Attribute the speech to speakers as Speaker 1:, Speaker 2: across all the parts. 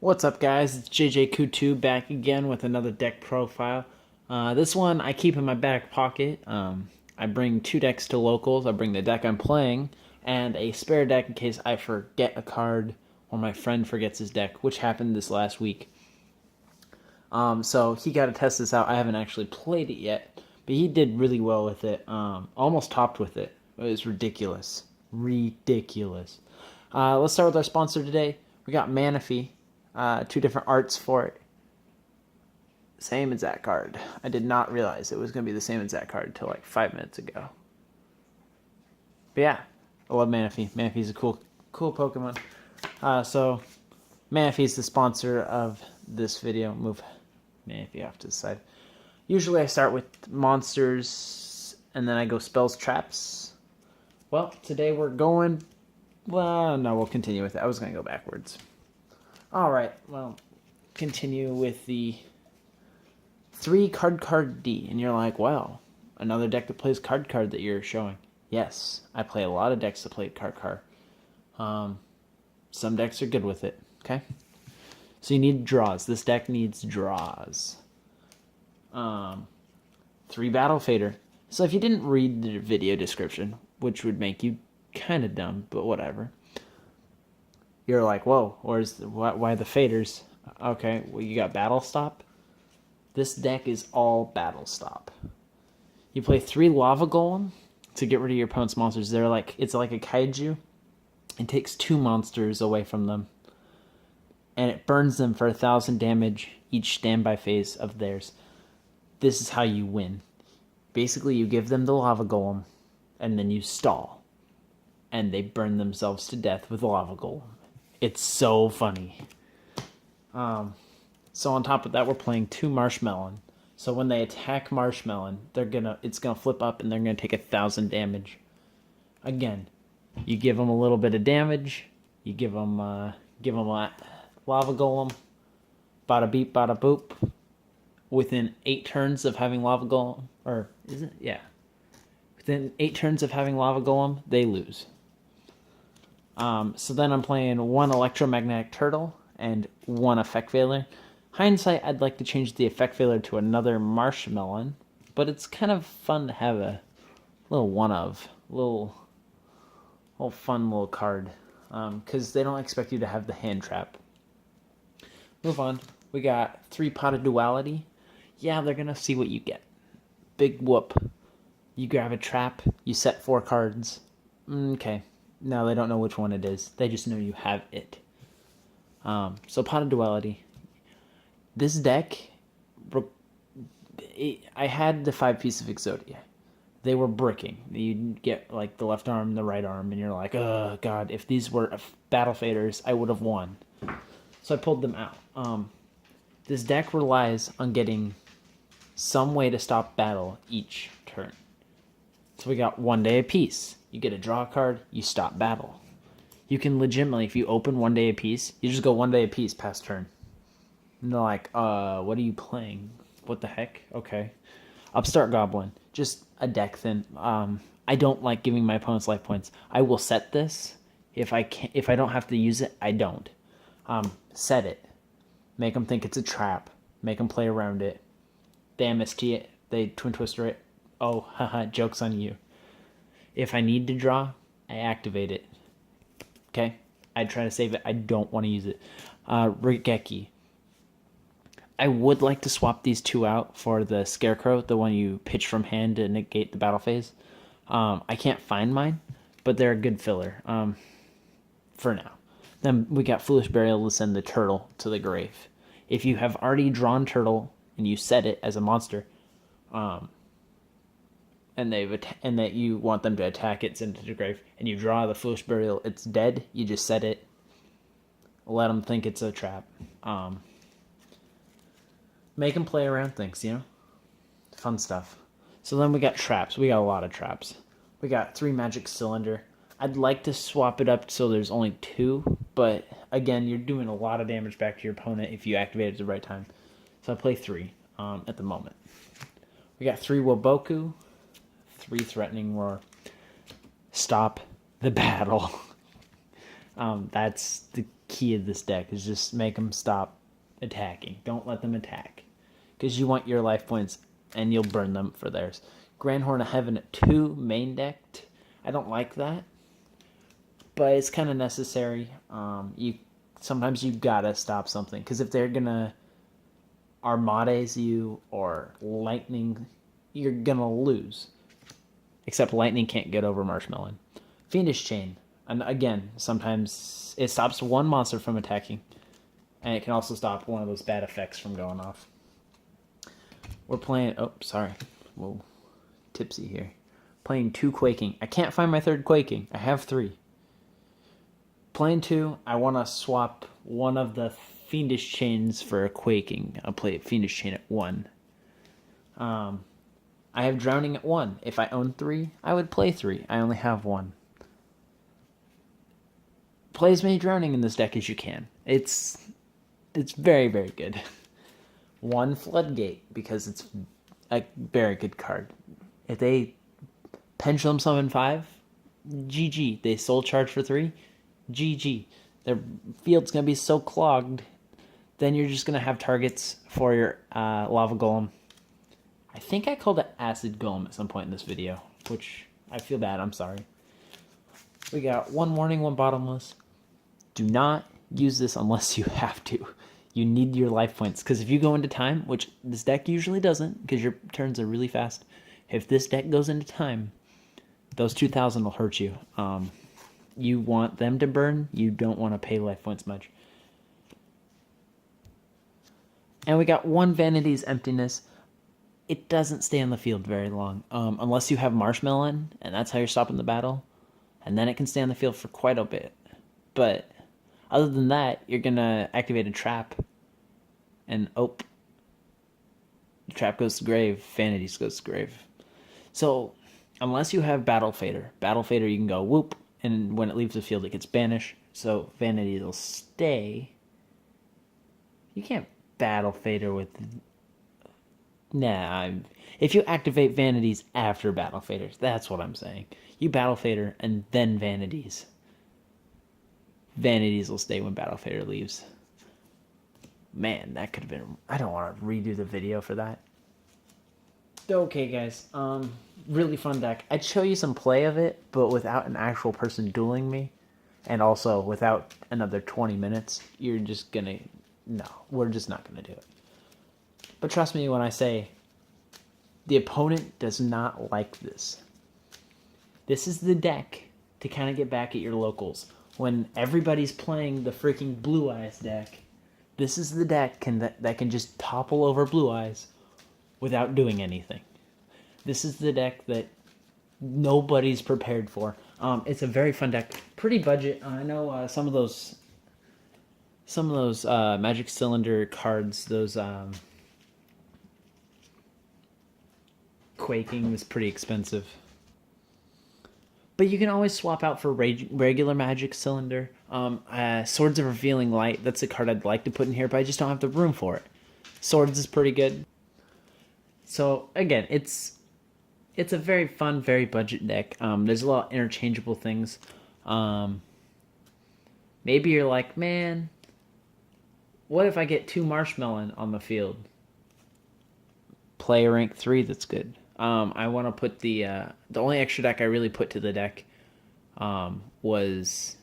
Speaker 1: What's up, guys? It's JJ2 back again with another deck profile. This one I keep in my back pocket. I bring two decks to locals. I bring the deck I'm playing and a spare deck in case I forget a card or my friend forgets his deck, which happened this last week. So he got to test this out. I haven't actually played it yet, but he did really well with it. Almost topped with it. It was ridiculous. Ridiculous. Let's start with our sponsor today. We got Manaphy. Two different arts for it. Same exact card. I did not realize it was going to be the same exact card until like 5 minutes ago. But yeah, I love Manaphy. Manaphy's a cool Pokemon. So Manaphy is the sponsor of this video. Move Manaphy off to the side. Usually I start with monsters and then I go spells, traps. Well, today we're going... Well, no, we'll continue with it. I was going to go backwards. Alright, well, continue with the 3 card D. And you're like, wow, another deck that plays card that you're showing. Yes, I play a lot of decks that play card. Some decks are good with it, okay? So you need draws. This deck needs draws. 3 Battle Fader. So if you didn't read the video description, which would make you kind of dumb, but whatever. You're like, whoa, why the faders? Okay, well, you got Battle Stop. This deck is all Battle Stop. You play 3 Lava Golem to get rid of your opponent's monsters. It's like a kaiju. It takes 2 monsters away from them. And it burns them for 1,000 damage each standby phase of theirs. This is how you win. Basically, you give them the Lava Golem, and then you stall. And they burn themselves to death with the Lava Golem. It's so funny. So on top of that, we're playing 2 Marshmelon. So when they attack Marshmelon, it's gonna flip up and they're gonna take 1,000 damage. Again, you give them a little bit of damage. You give them a Lava Golem. Bada beep, bada boop. Within 8 turns of having Lava Golem, or is it? Yeah. Within 8 turns of having Lava Golem, they lose. So then I'm playing 1 Electromagnetic Turtle and 1 Effect Veiler. Hindsight, I'd like to change the Effect Veiler to another Marshmelon, but it's kind of fun to have a little little fun little card, because they don't expect you to have the hand trap. Move on. We got 3 Pot of Duality. Yeah, they're gonna see what you get. Big whoop. You grab a trap. You set 4 cards. Okay. No, they don't know which one it is. They just know you have it. So Pot of Duality. This deck, I had the 5 Piece of Exodia. They were bricking. You get like the left arm, the right arm, and you're like, oh god, if these were Battle Faders, I would have won. So I pulled them out. This deck relies on getting some way to stop battle each turn. So we got 1 day apiece. You get a draw card, you stop battle. You can legitimately, if you open 1 day apiece, you just go 1 day apiece past turn. And they're like, what are you playing? What the heck? Okay. Upstart Goblin. Just a deck thin. I don't like giving my opponents life points. I will set this. If I don't have to use it, I don't. Set it. Make them think it's a trap. Make them play around it. They MST it. They Twin Twister it. Oh, haha, joke's on you. If I need to draw, I activate it. Okay? I try to save it. I don't want to use it. Rigeki. I would like to swap these 2 out for the Scarecrow, the one you pitch from hand to negate the battle phase. I can't find mine, but they're a good filler for now. Then we got Foolish Burial to send the turtle to the grave. If you have already drawn turtle and you set it as a monster, and that you want them to attack it, send it to the grave, and you draw the Foolish Burial, it's dead. You just set it. Let them think it's a trap. Make them play around things, you know? Fun stuff. So then we got traps. We got a lot of traps. We got 3 Magic Cylinder. I'd like to swap it up so there's only 2, but again, you're doing a lot of damage back to your opponent if you activate it at the right time. So I play 3 at the moment. We got 3 Waboku, 3 Threatening Roar. Stop the battle. That's the key of this deck is just make them stop attacking. Don't let them attack, because you want your life points and you'll burn them for theirs. Grand Horn of Heaven at 2 main decked. I don't like that, but it's kind of necessary. Sometimes you gotta stop something, because if they're gonna Armades you or Lightning, you're gonna lose. Except Lightning can't get over Marshmallow. Fiendish Chain, and again, sometimes it stops one monster from attacking, and it can also stop one of those bad effects from going off. We're playing. Oh, sorry. Whoa, tipsy here. Playing 2 Quaking. I can't find my 3rd Quaking. I have 3. Playing 2, I want to swap one of the Fiendish Chains for a Quaking. I'll play Fiendish Chain at 1. I have Drowning at 1. If I owned 3, I would play 3. I only have 1. Play as many Drowning in this deck as you can. It's very, very good. 1 Floodgate, because it's a very good card. If they Pendulum Summon 5, GG. They Soul Charge for 3, GG. Their field's going to be so clogged, then you're just going to have targets for your Lava Golem. I think I called it Acid Golem at some point in this video, which I feel bad. I'm sorry. We got 1 Warning, 1 Bottomless. Do not use this unless you have to. You need your life points, because if you go into time, which this deck usually doesn't, because your turns are really fast, if this deck goes into time, those 2,000 will hurt you. You want them to burn. You don't want to pay life points much. And we got 1 Vanity's Emptiness. It doesn't stay on the field very long, unless you have Marshmallow, and that's how you're stopping the battle. And then it can stay on the field for quite a bit. But other than that, you're going to activate a trap. And, the trap goes to grave. Vanities goes to grave. So, unless you have Battle Fader, you can go whoop, and when it leaves the field, it gets banished. So, Vanities will stay. You can't Battle Fader with... Nah, if you activate Vanities after Battle Faders, that's what I'm saying. You Battle Fader and then Vanities. Vanities will stay when Battle Fader leaves. Man, that could have been... I don't want to redo the video for that. Okay, guys. Really fun deck. I'd show you some play of it, but without an actual person dueling me. And also without another 20 minutes. You're just gonna... No, we're just not gonna do it. But trust me when I say, the opponent does not like this. This is the deck to kind of get back at your locals. When everybody's playing the freaking Blue Eyes deck, this is the deck that can just topple over Blue Eyes without doing anything. This is the deck that nobody's prepared for. It's a very fun deck. Pretty budget. I know some of those Magic Cylinder cards, those... Quaking was pretty expensive. But you can always swap out for regular Magic Cylinder. Swords of Revealing Light, that's a card I'd like to put in here, but I just don't have the room for it. Swords is pretty good. So, again, it's a very fun, very budget deck. There's a lot of interchangeable things. Maybe you're like, man, what if I get 2 Marshmallow on the field? Play a rank 3, that's good. I want to put the only extra deck I really put to the deck was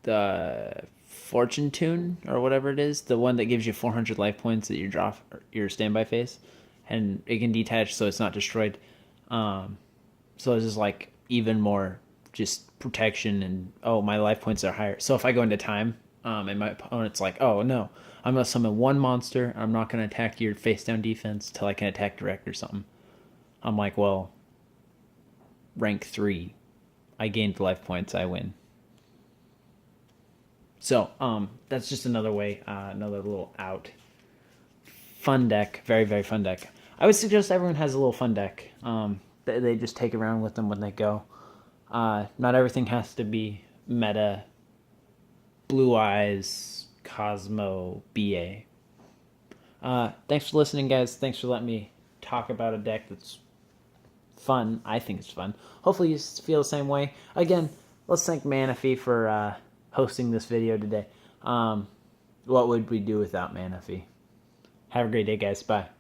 Speaker 1: the Fortune Tune, or whatever it is, the one that gives you 400 life points at your standby phase, and it can detach so it's not destroyed. So it's just like even more just protection, and my life points are higher. So if I go into time, and my opponent's like, oh no, I'm going to summon 1 monster. I'm not going to attack your face-down defense till I can attack direct or something. I'm like, well, rank 3. I gained life points. I win. So, that's just another way, another little out. Fun deck. Very, very fun deck. I would suggest everyone has a little fun deck. They just take around with them when they go. Not everything has to be meta, Blue Eyes, Cosmo, BA. Thanks for listening, guys. Thanks for letting me talk about a deck that's fun. I think it's fun. Hopefully you feel the same way. Again, let's thank Manaphy for hosting this video today. What would we do without Manaphy? Have a great day, guys. Bye.